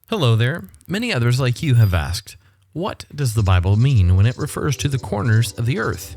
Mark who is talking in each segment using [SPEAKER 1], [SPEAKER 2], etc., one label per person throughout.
[SPEAKER 1] Hello there. Many others like you have asked, what does the Bible mean when it refers to the corners of the earth?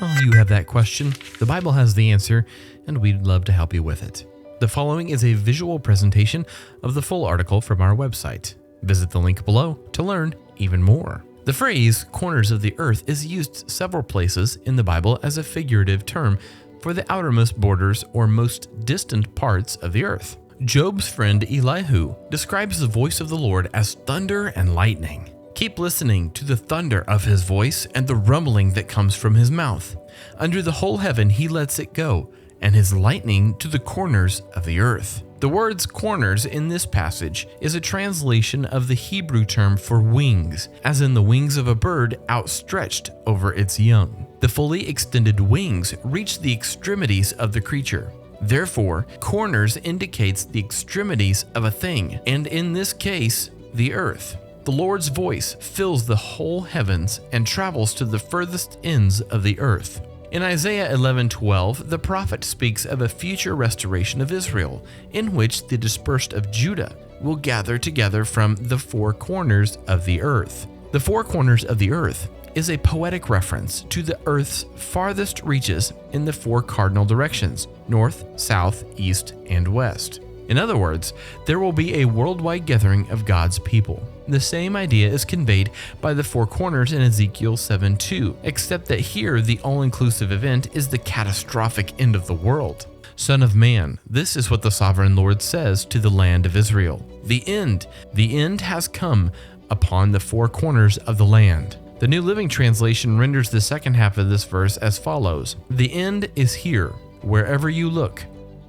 [SPEAKER 1] Well, you have that question. The Bible has the answer, and we'd love to help you with it. The following is a visual presentation of the full article from our website. Visit the link below to learn even more. The phrase corners of the earth is used several places in the Bible as a figurative term for the outermost borders or most distant parts of the earth. Job's friend Elihu describes the voice of the Lord as thunder and lightning. Keep listening to the thunder of his voice and the rumbling that comes from his mouth. Under the whole heaven he lets it go, and his lightning to the corners of the earth. The words corners in this passage is a translation of the Hebrew term for wings, as in the wings of a bird outstretched over its young. The fully extended wings reach the extremities of the creature. Therefore, corners indicates the extremities of a thing, and in this case, the earth. The Lord's voice fills the whole heavens and travels to the furthest ends of the earth. In Isaiah 11:12, the prophet speaks of a future restoration of Israel, in which the dispersed of Judah will gather together from the four corners of the earth. The four corners of the earth is a poetic reference to the earth's farthest reaches in the four cardinal directions: north, south, east, and west. In other words, there will be a worldwide gathering of God's people. The same idea is conveyed by the four corners in Ezekiel 7:2, except that here the all-inclusive event is the catastrophic end of the world. Son of man, this is what the sovereign Lord says to the land of Israel. The end has come upon the four corners of the land. The New Living Translation renders the second half of this verse as follows: The end is here, wherever you look.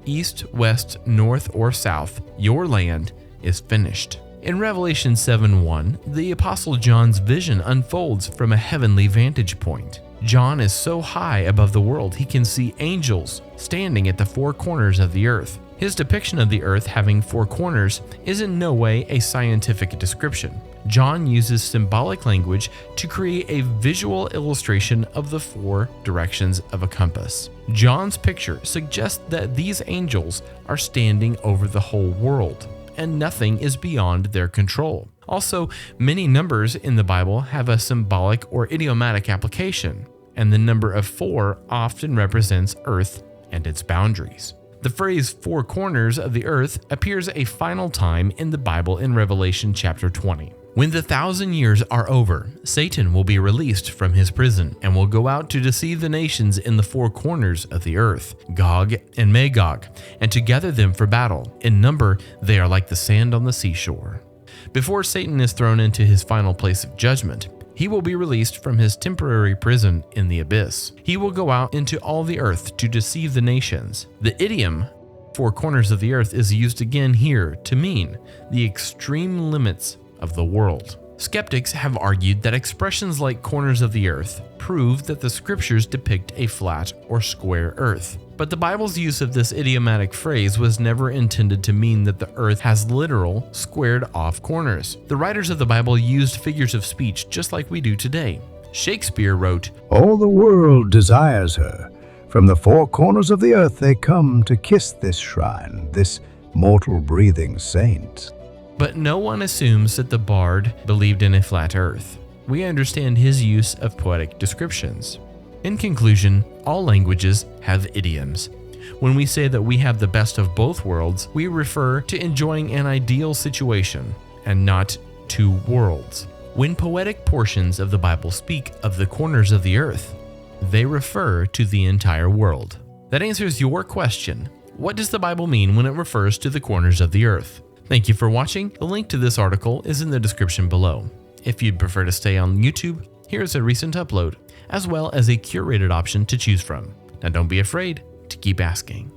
[SPEAKER 1] East, west, north, or south, your land is finished. In Revelation 7:1, the Apostle John's vision unfolds from a heavenly vantage point. John is so high above the world he can see angels standing at the four corners of the earth. His depiction of the earth having four corners is in no way a scientific description. John uses symbolic language to create a visual illustration of the four directions of a compass. John's picture suggests that these angels are standing over the whole world, and nothing is beyond their control. Also, many numbers in the Bible have a symbolic or idiomatic application, and the number of four often represents earth and its boundaries. The phrase four corners of the earth appears a final time in the Bible in Revelation chapter 20. When the 1,000 years are over, Satan will be released from his prison and will go out to deceive the nations in the four corners of the earth, Gog and Magog, and to gather them for battle. In number, they are like the sand on the seashore. Before Satan is thrown into his final place of judgment, he will be released from his temporary prison in the abyss. He will go out into all the earth to deceive the nations. The idiom, four corners of the earth, is used again here to mean the extreme limits of the world. Skeptics have argued that expressions like corners of the earth prove that the scriptures depict a flat or square earth. But the Bible's use of this idiomatic phrase was never intended to mean that the earth has literal, squared-off corners. The writers of the Bible used figures of speech just like we do today. Shakespeare wrote,
[SPEAKER 2] "All the world desires her. From the four corners of the earth they come to kiss this shrine, this mortal breathing saint."
[SPEAKER 1] But no one assumes that the bard believed in a flat earth. We understand his use of poetic descriptions. In conclusion, all languages have idioms. When we say that we have the best of both worlds, we refer to enjoying an ideal situation and not two worlds. When poetic portions of the Bible speak of the corners of the earth, they refer to the entire world. That answers your question. What does the Bible mean when it refers to the corners of the earth? Thank you for watching. The link to this article is in the description below. If you'd prefer to stay on YouTube, here's a recent upload, as well as a curated option to choose from. Now don't be afraid to keep asking.